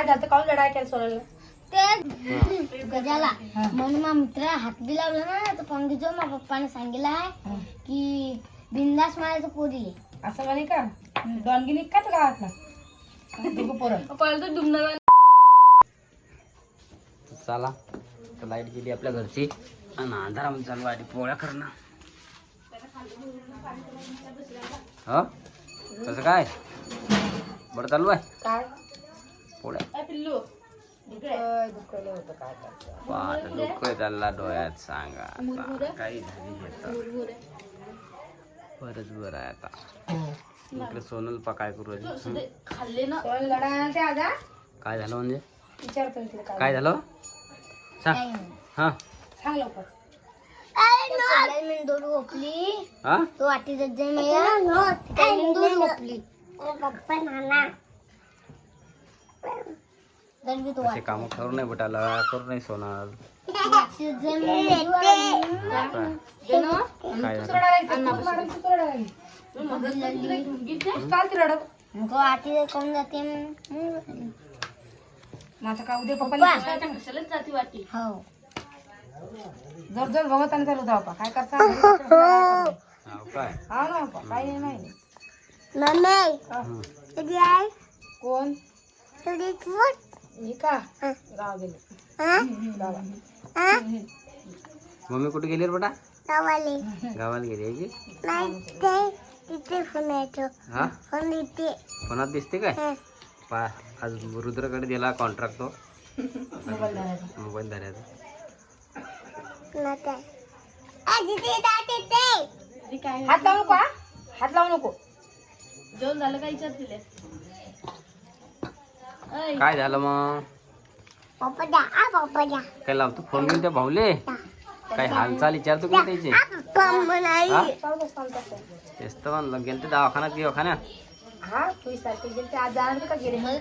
झालं काऊन लढाई केली सोनाला ते गजाला म्हणून मग मित्र हात बी लावला ना तर पंडितजो मग पप्पाने सांगितलं आहे की बिंदास मारायचं पोरी असं म्हणे का डॉनगिनी का तू गावात ना पोरं पहिलं तर डुमणार चला तर लाईट गेली आपल्या घरची आणि अंधारामध्ये चालू आहे पोळ्या करणं. हो कसं काय बरं चालू आहे काय पोळ्या पिल्लू दुखलं होतं काय करतो पाठ दुःख त्याला डोळ्यात सांगा आता. काही झाली घेतं बरंच बरं आहे आता. इकडे सोनल पा काय करू राहिली? खाल्ले ना सोन लढा ते आजा काय झालं म्हणजे विचारतो मी तिला काय झालं सांग हा सांग लवकर दोन ओपली हा तो वाटी दोन ओपली पप्पा नाना असे काम करू नाही बेटाला करू नाही सोनाल काय झालं वाटी कोण जाते माझा का उद्या पप्पा कशालाच जाती वाटी हो जर जर गवत आणि चालू बापा काय करता हाव काय हा ना बापा काही नाही हं. कोण मी का गाव गेले गावा मम्मी कुठे गेली रे बेटा गावाला गेली आहे की हा कोणात दिसते काय पा आज रुद्रकडे दिला कॉन्ट्रॅक्ट तो मोबाईल धरायचा हात लावू नको हात लावू नको जेवण झालं का विचार तिले काय झालं मग काय लावतो फोन घेऊन त्या भाऊले काय हालचाल विचारतो की त्याचे हा? तेच तर म्हणलं गेलं ते दवाखान्यात हा 24 तारखेला गेले ते आज जाणार का गेले आले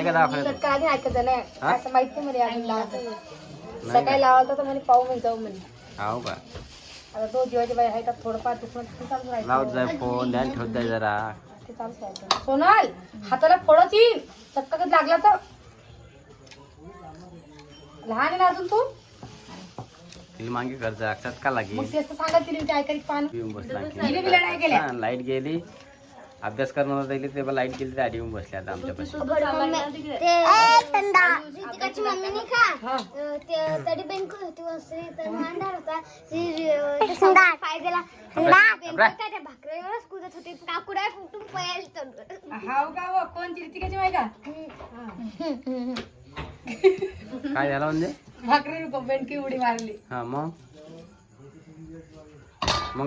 का दवाखान्यात काय नाही ऐकत झालं हा? असं माहित नाही म्हणे अजून लावायचं नाही सकाळी का? लावायचं तर म्हणे पाहू म्हणे जाऊ म्हणे हाव का आता तो जीवाची बाई आहे का थोडंफार दुखणं ते चालू लावत राहायचं जाय फोन ध्यान ठेवत जाय जरा ते चालूच राहायचं सोनाल हाताला फोडत येईल चक्का कधी लागला तर लहान आहे ना अजून तू तिला मागे कर्ज अक्षात का लागेल मग तेच तर सांगत तिने ते ऐकायला पाहणं येऊन बसला हिने बी लढाई केल्या. की लाईट गेली अभ्यास करणं होतं ते लाईट गेली ते आधी येऊन बसले आता आमच्यापाशी ऋतिकाची मम्मी नाही का हा तरी बँक होती वस्त्री तर अंधार होता फायद्याला भाकरीवरच कुदत होती काकुडा कुठून पळायला हाव का व कोणती ऋतिकाची माहिती का काय झालं म्हणजे भाकरी बेंडकी उडी मारली हा मग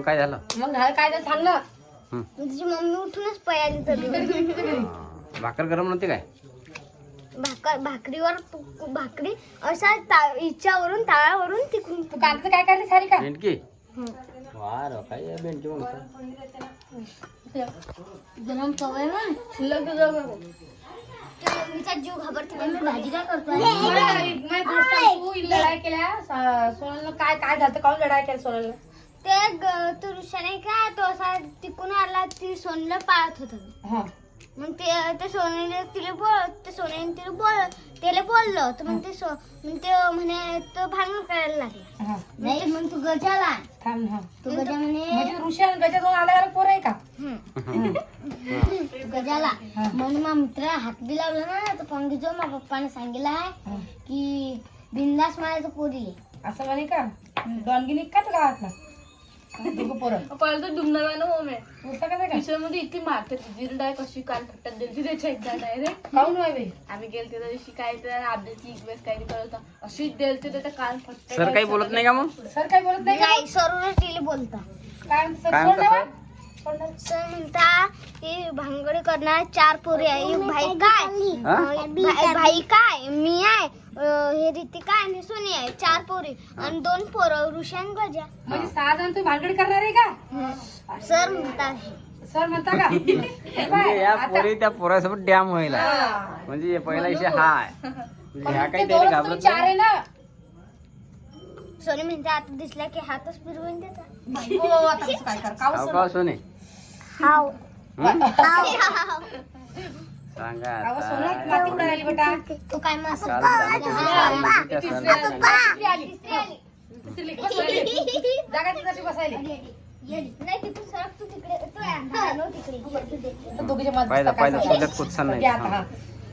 काय झालं मग झालं काय तर सांग ना तुझी मम्मी उठूनच पळाली तर भाकर गरम नव्हती काय भाकरीवर भाकरी असा इच्छावरून ताळावरून तिकडून तू कागद काय काढली सारी का भेंडकी वार काय भेंडकी म्हणतो गरम सवय मग शिल्लक मम्मीचा जीव घाबरते मम्मी भाजी काय करतोय तू लढाई केल्या सोनाला काय काय झालं काऊन लढाई केली सोनाला ते तुरुषा नाही का तो असा तिकून आला ती सोनला पाळत होता हा मग ते सोनेने तिला त्याला बोललं तर मग ते म्हणे तो भांडण करायला लागला हा नाही मग तू गजाला थांब हा तू गजा म्हणे म्हणजे ऋषी आणि गजा दोन आल्या पोर आहे का तू गजाला म्हणून मग मित्र हात बी लावला ना तर पंडितजो मग पप्पाने सांगितलं आहे की बिंदास मारायचं पोरी असं म्हणे का डॉनगिनी का तू गावात ना पोरं पहिलं तर डुमणार ना मम्मी पुस्तक काय का किचन मध्ये इतकी मारते जिर डाय कशी काल फट्टात दिली त्याच्या एकदा डायरेक्ट काऊन बाई आम्ही गेलते त्या दिवशी काय तर अभ्यासची इक्वेस काही करत अशी देलते त्याच्या काल फट्टा सर काही बोलत नाही का मग सर काय बोलत नाही का नाही सरूनच तिला बोलता काय म्हणते काय सर? म्हणतात सोड ना. सर म्हणता की भांगडी करणार 4 पोरी आहे एक भाई काय भाई काय मी आहे हे ऋतिका आणि सोनी आहे 4 पोरी आणि 2 पोरं ऋषी आणि गजा म्हणजे 6 जण तू भानगडी करणार आहे का सर म्हणता सर म्हणता का म्हणजे या पोरी त्या पोरासोबत डॅम व्हायला म्हणजे पहिला विषय हा आहे म्हणजे ह्या काही त्याला घाबरत 4 आहे ना सोनी म्हणते आता दिसला की हातच फिरवून त्याचा हो आता कसं काय कर काऊ हाव का सोने हाव सांगा अहो आता सोनल माती उडायला आली बेटा. तू काय मस्त काल सांगितलं त्या सरांनी तिसरी आली. तिसरी बसली. जागा तिच्यासाठी बसायला. नाही तिथून सरक तू तिकडे तू आणू तिकडे तर दोघीच्या मध्ये पहिला काय पहिला सांगायचं? सोडत कुठचा नाही घ्या आता, हा.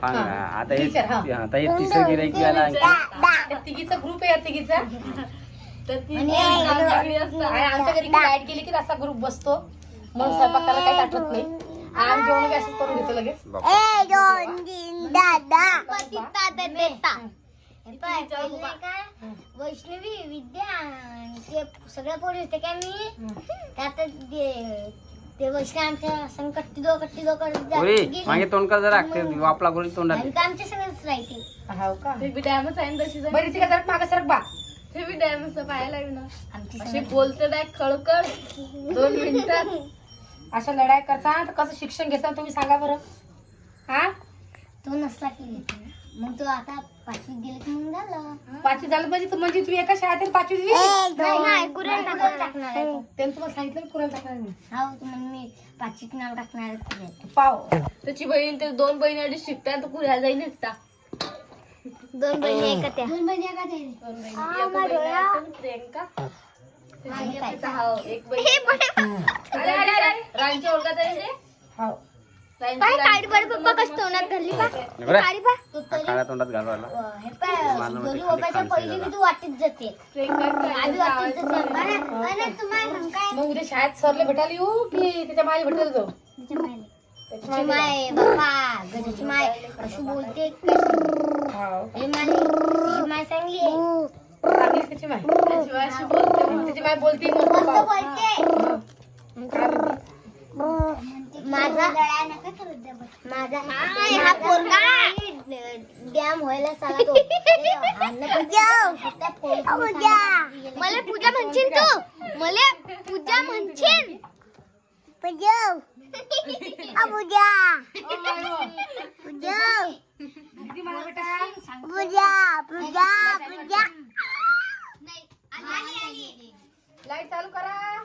सांगा आता हे टीचर, हा. आता हे तिसरं गिराईक यायला आणखी. त्या तिघीचा ग्रुप आहे या तिघीचा. तर ती आणि वेगळी असतात. आणि आमच्या घरी लाईट गेली की असा ग्रुप बसतो. म्हणून स्वयंपाक करायला काही आठवत नाही. आम्ही जेवण असंच करून घेतो लगेच. बापरे. वैष्णवी विद्या आणि ते सगळ्या पोरी होते काय मी त्यात ते वैष्णव आमच्या संग कट्टी दो करत पोरी मागे तोंड कर जरा ते वापला करून तोंडात आणि आमच्या सगळंच राहते. हाव का? ते बी डॅमच आहे ना तशी जण. बरी तिला जरा मागं सरक बा. ते बी डॅमच पाहायला लागलं ना. आमची अशी बोलते डाय खळखळ 2 मिनिटात. अशा लढाई करता तर कसं शिक्षण घेता तुम्ही सांगा बरं. हा तो नसला की घेते. मग तो आता 5वीत गेले की मग झालं. 5वी झालं म्हणजे म्हणजे तुम्ही एका शाळेत आहे 5वी नाही कुरेल टाकणार आहे तो. त्यांनी तुम्हाला सांगितलं की कुराला टाकणार मी. हो म्हणून मी 5वीत नाव टाकणार आहे कुरेल. पाव त्याची बहीण ते 2 बहिणी आधी शिकतात तर पुऱ्या जाईल एकटा. 2 बहिणी एकत्या. 2 बहिणी एकत्या. 2 बहिणी. एक बहीण आहे ना प्रियंका. आणि काय? हो, एक बहीण. अरे अरे अरे रांची ओळखत आहे ते? हाव. रांची- काय काढ बरं पप्पा कसं तोंडात घालली पा बरं. काढी पा तू तरी काळ्या तोंडात घालवायला हे पाय दोन्ही ओपाच्या पहिली मी तू वाटीत जाते आधी वाटीत जाते अरे तुम्हाला काय मग उद्या शाळेत सरले भेटायला येऊ की त्याच्या मायला भेटायला जाऊ? तिची माय बाप्पा गजाची माय अशी बोलते हाव. तिची माय चांगली आहे चांगली त्याची माय. त्याची बाई अशी बोलते मग. त्याची माय बोलते मस्त मस्त पाव. बोलते मग काय म्हणते? माझा हा पोरगा डॅम व्हायला साला तो मला पूजा म्हणशील तू मला पूजा म्हणशील किती मला बेटा? लाईट चालू करा.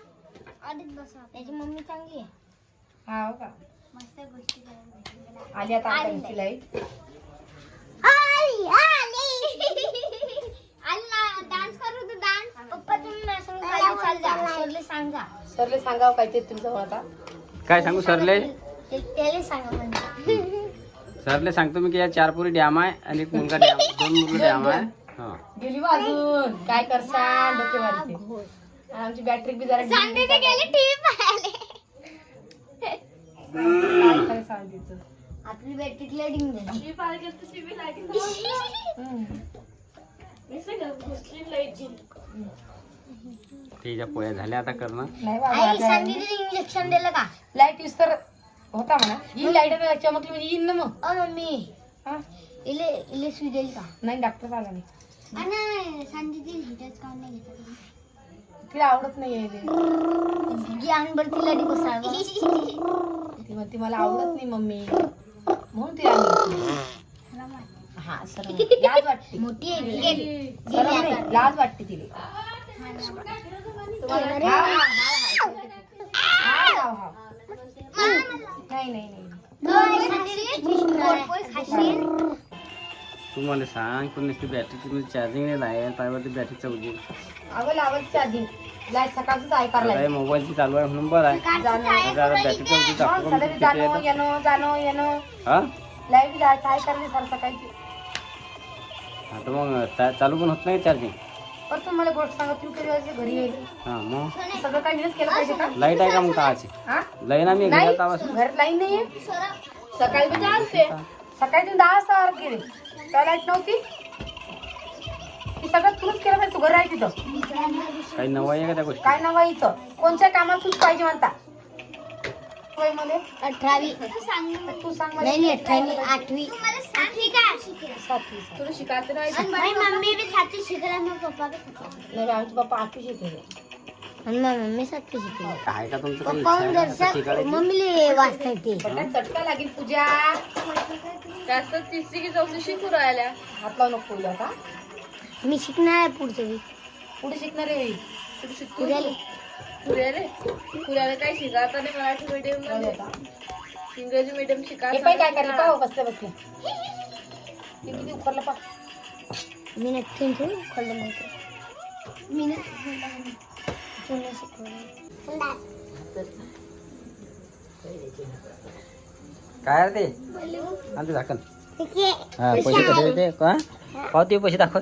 त्याची मम्मी चांगली आहे हाव का? मस्त गोष्टी करायला आली आता आमची लाईट. डान्स करू तू डान्स पप्पा तुम्ही माझ्यासोबत खाली चाल जा सरले सांगा सरले सांगावं काय ते तुमचं आता. काय सांगू सरले त्याला सांगा म्हणजे सरले सांगतो मी की या 4 पुरी डॅम आहे आणि एक मुलगा डॅम 2 मुलगा डॅम आहे हा गेली बा अजून काय करसान डोकेवारीचे. आणि आमची बॅटरी बी जरा सांगते ते गेले टीव्ही पाहायला काय काय सांग तिचं. आपली बॅटरी लेडिंग झाली ती पाहिजे तर ती बी लागेल. मी सगळं घुसली लाईटची. तिच्या पोळ्या झाल्या आता करणं नाही आई बाबा सांगितलं इंजेक्शन दिलं का लाईट यूज तर होता म्हणा. ही लाईट चमकली म्हणजे येईन ना मग. मम्मी हा इले इले सुई देईल का नाही डॉक्टर आला नाही. आणि सांगितली हिटच काम नाही घेतलं तिला आवडत नाही यायले. ज्ञान बर तिला डी बसाळ ती म्हणते मला आवडत नाही मम्मी म्हणून तिला आणली. हा सर लाज वाटते. मोठी आहे गेली सरम नाही, लाज वाटते तिला. नाही नाही नाही. तू मला सांग पण नुसती बॅटरी चार्जिंग नाही आहे त्यावरती बॅटरी चौजी अगं लावायची आधी लाईट सकाळच ऐकारला काय मोबाईलची चालू आहे म्हणून बरं आहे जरा बॅटरी चौजी जाणं येणं हा लाईट जायचं ऐकारली सर सकाळची. आता मग चालू पण होत नाही चार्जिंग पण तुम्ही मला गोष्ट सांगा तुम्ही कधी वाजता घरी येईल हा मग सगळं काही न्यूज केलं पाहिजे का? लाईट आहे का मग काची हा लाईन आम्ही नाही घरात आवाज घरात लाईन नाहीये. सकाळी बी चालते. सकाळी तुम्ही 10 वाजता आत गेले तेव्हा लाईट नव्हती. ती सगळं तुलाच केलं पाहिजे. तू घर आहे तिथं काही नवा आहे का त्या गोष्टी काय नाव आहे इथं कोणत्या कामात तूच पाहिजे म्हणता. होय मध्ये 18वी तू सांग मला. नाही नाही 18वी 8वी सातवी. तुला शिकायचं नाही. आणि मम्मी बी 7वी शिकला मग पप्पा बी 7वी नाही आमचे पप्पा 8वी शिकले. आणि मम्मी 7वी शिकली काय का तुमचं काही पप्पा इच्छा आहे का? दर्शक शिकायला? मम्मीले वाचता येते पण चटका लागेल पूजा. त्यात तर 3री की 4थी शिकू राहिल्या. हात लावू नको पूजा आता. मी शिकणार आहे पुढचं वीक पुढे शिकणार आहे. कुठे शिकतो पुऱ्याले पुऱ्याले पुऱ्याला काय शिकायचं नाही मराठी मीडियम जाऊ दे मध्ये. आता. इंग्रजी मीडियम शिका. हे पाय काय करले पाहू बसल्या बसल्या ते किती उकरलं पा मी नक्की खोललं नव्हतं. मी काय रे ते आणि ते झाकण हा पैसे कधी देते का पाव ते पैसे दाखव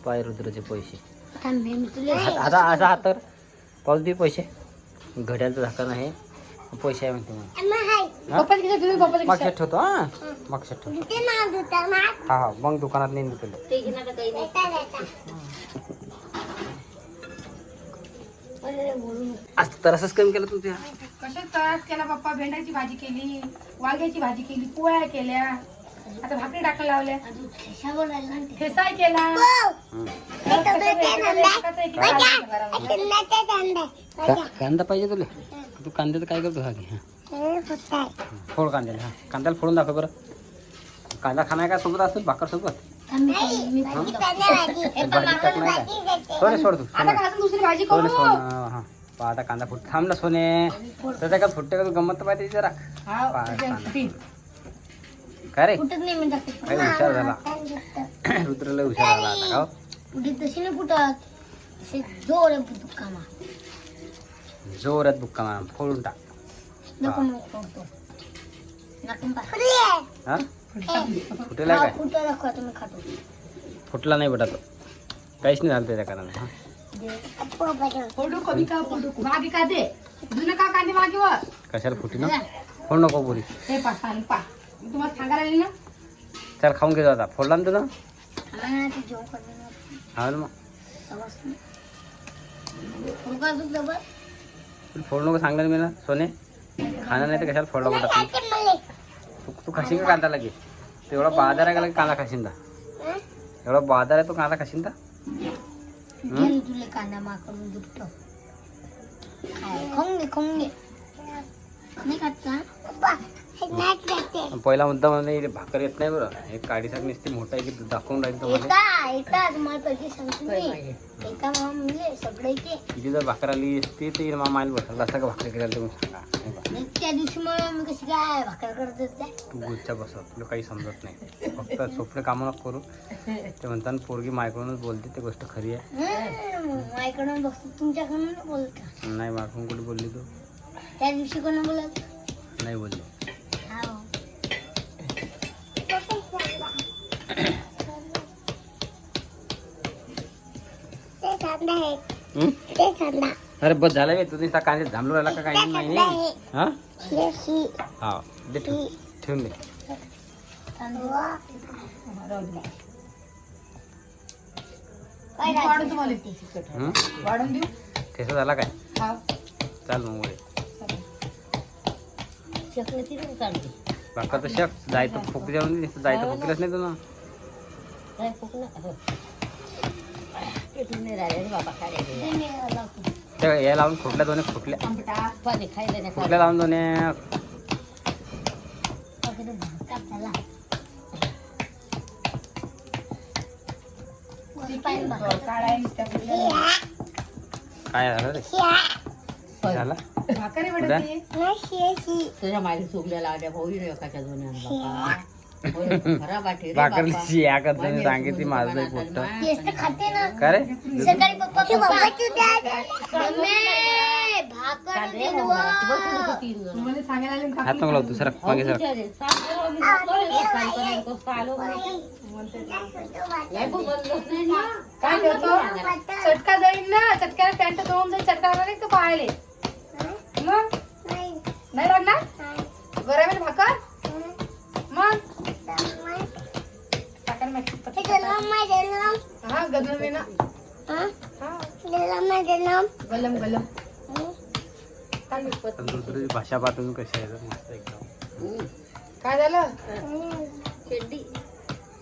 पाय रुद्राचे पैसे आता असा हात तर पाहू दे पैसे घड्याळचं झाकण आहे पैसे आहे म्हणते मला पप्पाची खिशात ठेवून पप्पाची मग शेट ठेवतो हा मग शेट ठेवतो हा हा मग दुकानात नेऊन तुला आज तर असंच कमी केलं तुझ्या कशात त्रास केला पप्पा भेंड्याची भाजी केली वांग्याची भाजी केली पोळ्या केल्या आता भाकरी टाकायला लावल्या ठेसाय केला कांदा पाहिजे तुला तू कांद्याचं काय करतो हा घे फोड कांद्याला हा कांद्याला फोडून दाखव बरं कांदा खाणार काय सोबत असतो भाकर सोबत भाजी टाक नाही काय सोने सोड तू आता का अजून दुसरी भाजी सोने करू सोन हा पहा आता कांदा फुट थांब ना सोने त्याच्या का फुटते का तू गंमत पाहिजे जरा हा पहा, त्याच्या कांदा. तीन. काय रे फुटत नाही म्हणजे काय हुशार झाला रुद्रला हुशार झाला आता का हो? पुढे तशी नाही फुटत असे जोर कामा जोरात बुक्का मारा फोडून टाक नको मग फोडतो नाकून हा फुटेला काय फुटला दाखवा तुम्ही खातो फुटला नाही बेटा तो काहीच नाही झालं त्याच्या कारणाने हा फोडू कमी का फोडू मागे का दे जुनं का कांदे मागे वर कशाला फुटी ना फोड नको पुरी हे पा सांग पा मी तुम्हाला सांगायला आली ना चल खाऊन घे आता फोडला ना तुला जेवण करणार हा ना मग तुला फोड नको सांगलं मी ना सोने खाणं नाही तर कशाला फोडला बेटा तू खाशील का कांदा लागे एवढा बाजार आहे का लगे कांदा खाशील दा एवढा बाजार आहे तो कांदा खाशील दा तुला कांदा माकडून दुपतो खाऊन घे नाही खात का पहिला मुद्दा म्हणजे भाकर येत नाही बरं एक काडी साग नुसती मोठा आहे की दाखवून राहील तुम्हाला येतात मला कधी सांगतो मी एका मामा म्हणजे सगळे ते किती जर भाकर आली असती तर मा माईल बसला असं का भाकर केला तुम्ही सांगा नाही का? त्या दिवशी मग मी कशी काय भाकर करत होते तू गुच्चा बसव तुला काही समजत नाही फक्त सोपडे कामं नको करू ते म्हणतात पोरगी मायकडूनच बोलते ते गोष्ट खरी आहे माझ्याकडून बघतो तुमच्याकडून बोलत नाही मायकडून कुठे बोलली तू त्या दिवशी कोण बोलत नाही बोलली हं? अरे बस झालं बे तुझी कांदे झांबलो राहिला का काही नाही हा हा दे ठेवून दे वाढून तुम्हाला हं? वाढून देऊ ठेसा झाला काय हा चाल मग वर चकली काढली भाकर तर शक जायचं फुक जाऊन जायचं फुकलंच नाही तुला काय फुकलं नाही राहिले बाबा काय ते या लावून फुटल्या दोन्ही फुटल्या आंबटा पाणी खायला फुटल्या लावून दोन्ही काय झालं रे झाला भाकर आहे कुठं? बेटा तुझ्या मागे चुकलेला आल्या भाऊ एकाच्या दोन्ही आणला खराब वाटे भाकर शिया करताना सांगितली माझं पोट खाते ना का रे सकाळी पप्पा भाकर तुम्हाला सांगायला आले ना हात नको लावतो सर मागे सर काय करतो चटका जाईल ना चटक्याला पॅन्ट धुवून जाईल चटका लागला नाही तो पाहायले मग नाही लागणार गरम आहे भाकर मग टाकायला माहिती हा गदम आहे ना गलम गलम दुसरी भाषा पाहतो कशी आहे मस्त एकदम काय झालं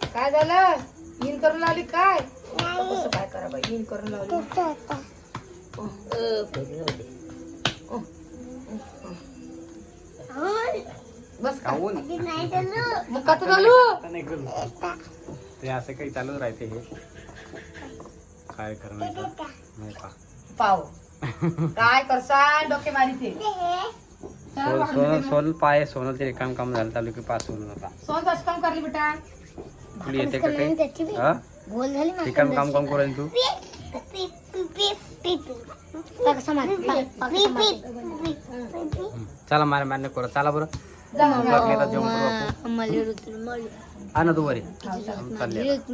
काय झालं इन करून लावली काय कसं काय करा बाई इन करून लावली बस का खाऊन मग का तू चालू नाही करू ते असं काही चालूच राहते हे काय करणार नाही पा पाव काय करसा डोके मारीचे सोनल पाय सोनल ते काम काम झालं चालू की पास सोनल होता सोन कसं काम करली बेटा तुला येते का काही हा बोल झाली ते काम काम काम करेल तू चला मारे मान्य करा चला बरं जा जेवण करू आपण. मला आणा तू बरी चालले आता.